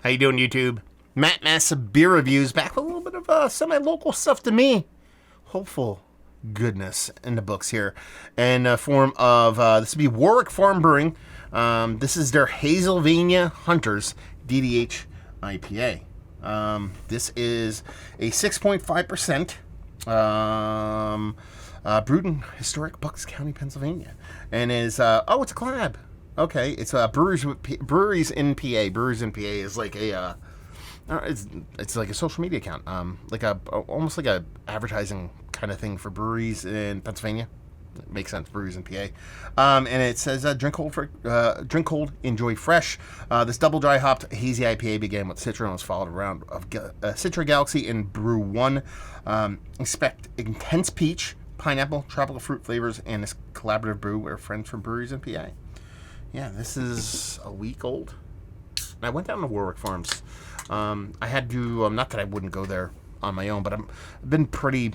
How you doing, YouTube? Matt Massive Beer Reviews, back with a little bit of semi-local stuff to me. Hopeful goodness in the books here. In the form of, this would be Warwick Farm Brewing. This is their Hazylvania Hunters DDH IPA. This is a 6.5%, brewed in historic Bucks County, Pennsylvania. And is, it's a collab. Okay, it's Breweries in PA. Breweries in PA is like a it's like a social media account, like almost like a advertising kind of thing for breweries in Pennsylvania. It makes sense, breweries in PA. And it says drink cold, enjoy fresh. This double dry hopped hazy IPA began with Citra and was followed around of Citra Galaxy in Brew 1. Expect intense peach, pineapple, tropical fruit flavors, and this collaborative brew where friends from breweries in PA. Yeah, this is a week old. I went down to Warwick Farms. I had to, not that I wouldn't go there on my own, but I've been pretty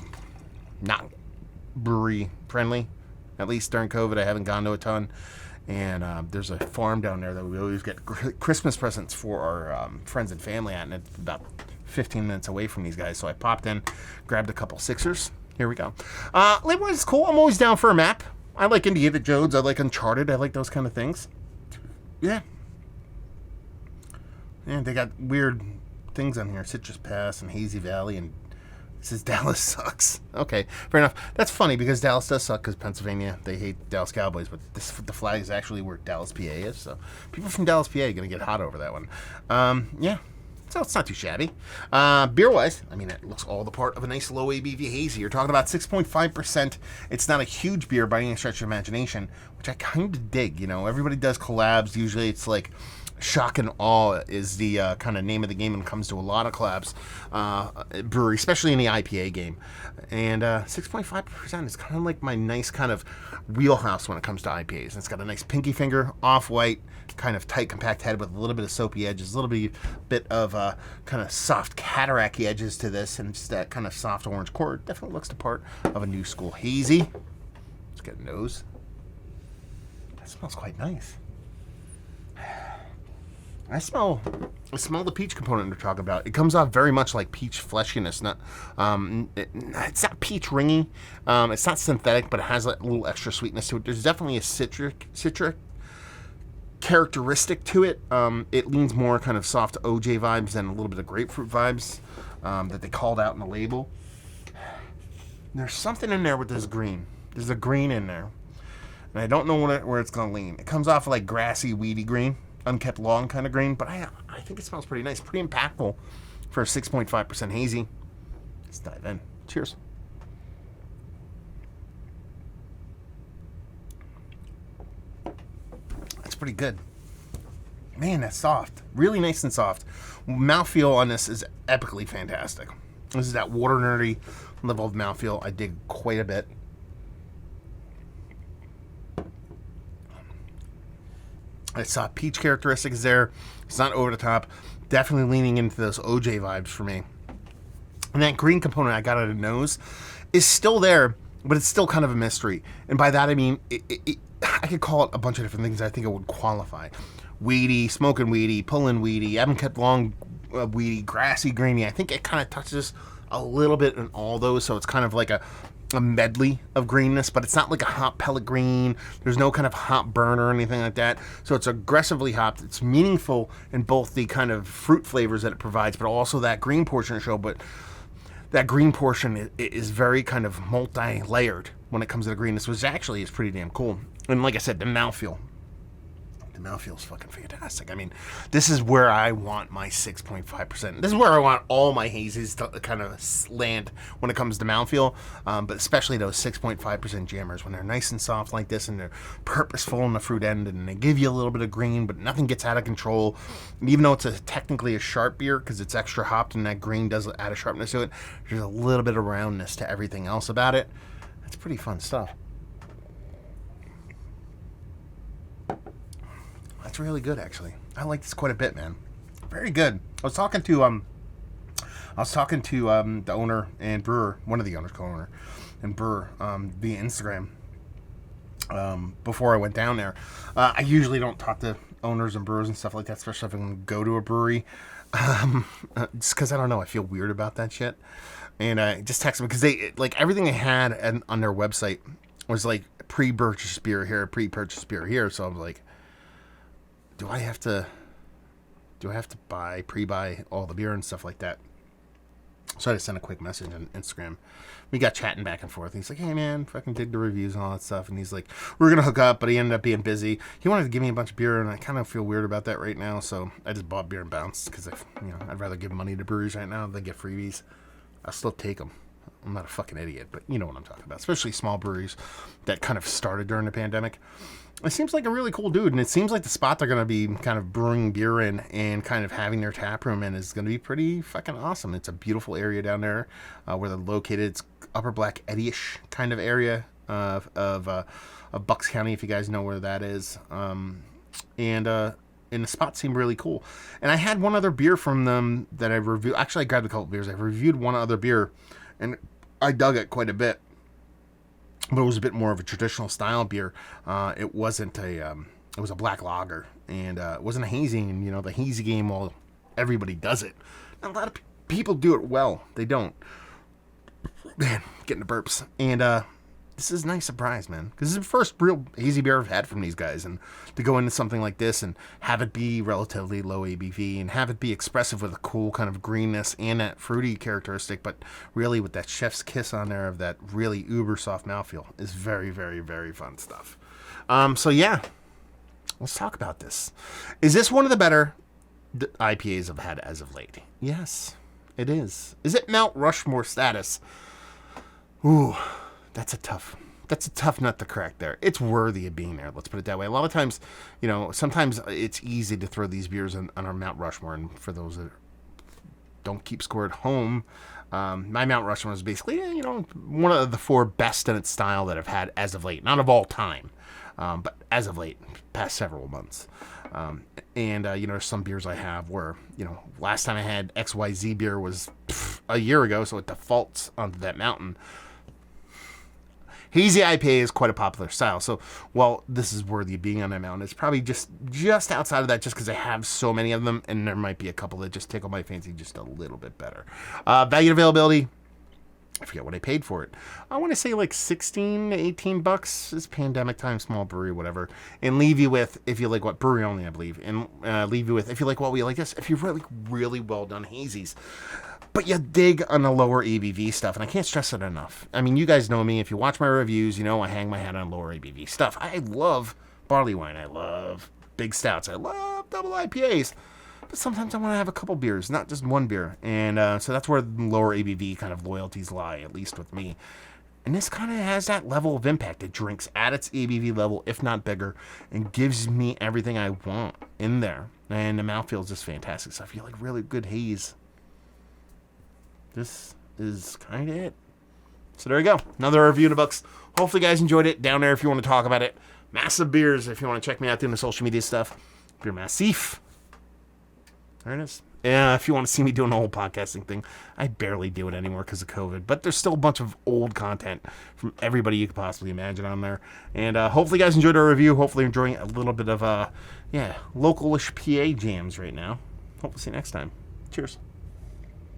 not brewery friendly. At least during COVID, I haven't gone to a ton. And there's a farm down there that we always get Christmas presents for our friends and family at, and it's about 15 minutes away from these guys. So I popped in, grabbed a couple Sixers. Here we go. Label is cool. I'm always down for a map. I like Indiana Jones. I like Uncharted. I like those kind of things. Yeah. Yeah, they got weird things on here. Citrus Pass and Hazy Valley, and it says Dallas sucks. Okay, fair enough. That's funny because Dallas does suck because Pennsylvania, they hate Dallas Cowboys, but the flag is actually where Dallas, PA is. So people from Dallas, PA are going to get hot over that one. Yeah. So it's not too shabby. Beer-wise, I mean, it looks all the part of a nice low ABV hazy. You're talking about 6.5%. It's not a huge beer by any stretch of imagination, which I kind of dig. You know, everybody does collabs. Usually it's like shock and awe is the kind of name of the game when it comes to a lot of collabs, brewery, especially in the IPA game. And 6.5% is kind of like my nice kind of wheelhouse when it comes to IPAs. And it's got a nice pinky finger, off-white, kind of tight, compact head with a little bit of soapy edges, a little bit of kind of soft cataract edges to this, and just that kind of soft orange core. It definitely looks the part of a new school hazy. Let's get a nose. That smells quite nice. I smell the peach component they're talking about. It comes off very much like peach fleshiness. It's not peach ringy. It's not synthetic, but it has a little extra sweetness to it. There's definitely a citric characteristic to it. It leans more kind of soft OJ vibes and a little bit of grapefruit vibes that they called out in the label. There's something in there with this green. There's a green in there, and I don't know where it's going to lean. It comes off like grassy, weedy green. Unkept lawn kind of green, but I think it smells pretty nice, pretty impactful for a 6.5% hazy. Let's dive in. Cheers. That's pretty good. Man, that's soft. Really nice and soft. Mouthfeel on this is epically fantastic. This is that water nerdy level of mouthfeel I dig quite a bit. It's peach characteristics there. It's not over the top. Definitely leaning into those OJ vibes for me. And that green component I got out of the nose is still there, but it's still kind of a mystery. And by that I mean, I could call it a bunch of different things I think it would qualify. Weedy, smoking weedy, pulling weedy, haven't kept long weedy, grassy, greeny. I think it kind of touches a little bit in all those, so it's kind of like a medley of greenness, but it's not like a hop pellet green. There's no kind of hop burn or anything like that. So it's aggressively hopped. It's meaningful in both the kind of fruit flavors that it provides, but also that green portion of the show. But that green portion is very kind of multi-layered when it comes to the greenness, which actually is pretty damn cool. And like I said, the mouthfeel. The mouthfeel is fucking fantastic. I mean, this is where I want my 6.5%. This is where I want all my hazes to kind of land when it comes to mouthfeel, but especially those 6.5% jammers when they're nice and soft like this and they're purposeful in the fruit end and they give you a little bit of green, but nothing gets out of control. And even though it's technically a sharp beer because it's extra hopped and that green does add a sharpness to it, there's a little bit of roundness to everything else about it. That's pretty fun stuff. That's really good, actually. I like this quite a bit, man. Very good. I was talking to the owner and brewer, one of the owners, co-owner and brewer, via Instagram before I went down there. I usually don't talk to owners and brewers and stuff like that, especially if I'm going to go to a brewery. Just because, I don't know, I feel weird about that shit. And I just texted them because they, like, everything they had on their website was like pre-purchase beer here, pre-purchase beer here. So I was like, do I have to pre-buy all the beer and stuff like that? So I just sent a quick message on Instagram. We got chatting back and forth. He's like, hey, man, fucking dig the reviews and all that stuff. And he's like, we're going to hook up, but he ended up being busy. He wanted to give me a bunch of beer, and I kind of feel weird about that right now. So I just bought beer and bounced because, I'd rather give money to breweries right now than get freebies. I'll still take them. I'm not a fucking idiot, but you know what I'm talking about. Especially small breweries that kind of started during the pandemic. It seems like a really cool dude, and it seems like the spot they're going to be kind of brewing beer in and kind of having their tap room in is going to be pretty fucking awesome. It's a beautiful area down there where they're located. It's Upper Black Eddy-ish kind of area of Bucks County, if you guys know where that is. And the spot seemed really cool. And I had one other beer from them that I reviewed. Actually, I grabbed a couple beers. I reviewed one other beer, and I dug it quite a bit. But it was a bit more of a traditional style beer. It wasn't it was a black lager, and it wasn't a hazy. And the hazy game, well, everybody does it. Not a lot of people do it well. They don't. Man, getting the burps. And this is a nice surprise, man, because this is the first real hazy beer I've had from these guys, and to go into something like this and have it be relatively low ABV and have it be expressive with a cool kind of greenness and that fruity characteristic, but really with that chef's kiss on there of that really uber soft mouthfeel is very, very, very fun stuff. So yeah, let's talk about this. Is this one of the better IPAs I've had as of late? Yes, it is. Is it Mount Rushmore status? Ooh. That's a tough nut to crack there. It's worthy of being there. Let's put it that way. A lot of times, sometimes it's easy to throw these beers on our Mount Rushmore. And for those that don't keep score at home, my Mount Rushmore is basically, one of the 4 best in its style that I've had as of late. Not of all time, but as of late, past several months. And there's some beers I have where, last time I had XYZ beer was a year ago, so it defaults onto that mountain. Hazy IPA is quite a popular style, so while this is worthy of being on that mountain, it's probably just outside of that, just because I have so many of them, and there might be a couple that just tickle my fancy just a little bit better. Value availability, I forget what I paid for it. I want to say like $16 to $18. It's pandemic time, small brewery, whatever. And leave you with, if you like what, brewery only, I believe. And leave you with, if you like what we like this, if you really, really well done hazies. But you dig on the lower ABV stuff, and I can't stress it enough. I mean, you guys know me. If you watch my reviews, I hang my hat on lower ABV stuff. I love barley wine. I love big stouts. I love double IPAs. But sometimes I want to have a couple beers, not just one beer. And so that's where the lower ABV kind of loyalties lie, at least with me. And this kind of has that level of impact. It drinks at its ABV level, if not bigger, and gives me everything I want in there. And the mouthfeel is just fantastic. So I feel like really good haze. This is kind of it. So there you go. Another review in the books. Hopefully you guys enjoyed it. Down there if you want to talk about it. Massive Beers if you want to check me out doing the social media stuff. Beer Massif. There it is. Yeah, if you want to see me doing the whole podcasting thing. I barely do it anymore because of COVID. But there's still a bunch of old content from everybody you could possibly imagine on there. And hopefully you guys enjoyed our review. Hopefully you're enjoying a little bit of, local-ish PA jams right now. Hope to see you next time. Cheers.